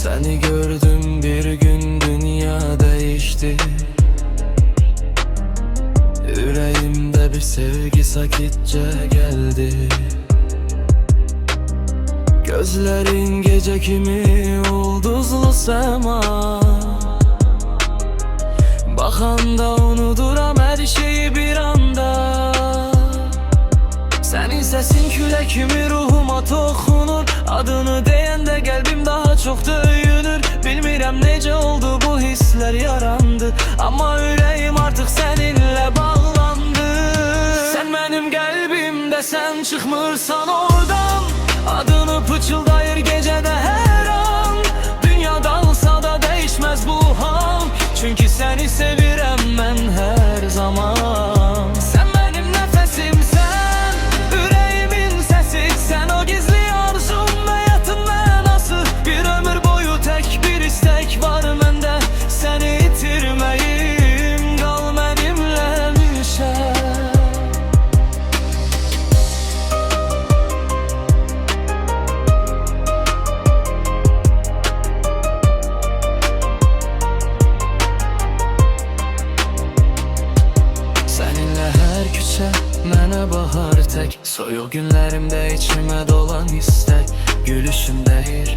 Seni gördüm bir gün, dünya değişti. Yüreğimde bir sevgi sakitçe geldi. Gözlerin gece kimi ulduzlu sema, bakanda unuduram her şeyi bir anda. Senin sesin külək kimi ruhuma toxunur, adını deyəndə qəlbim daha çox döyünür. Bilmirəm necə oldu bu hisslər yarandı, amma ürəyim artıq səninlə bağlandı. Sən mənim qəlbimdə, sən çıxmırsan oradan, adını pıçıldayır gecədə hər an. Dünya dağılsa da dəyişməz bu hal, çünki səni sevirəm mən hər zaman. Sən mənim nəfəsimsən, ürəyimin səsi, sən o gizli arzum, həyatın mənası. Bir ömür boyu tək bir istək var məndə, səni itirməyim, qal mənimlə mişə. Mənə bahar tək, soyuq günlərimdə içimə dolan istək. Gülüşüm dəyir,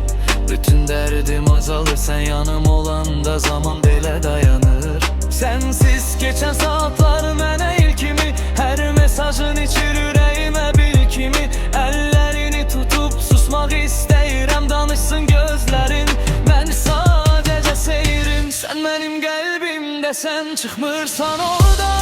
bütün dərdim azalır, sən yanım olanda zaman belə dayanır. Sənsiz keçən saatlar mənə ilk kimi, hər mesajın içir ürəyimə bil kimi. Əllərini tutub susmaq istəyirəm, danışsın gözlərin, mən sadəcə seyrim. Sən mənim qəlbimdə, sən çıxmırsan oradan,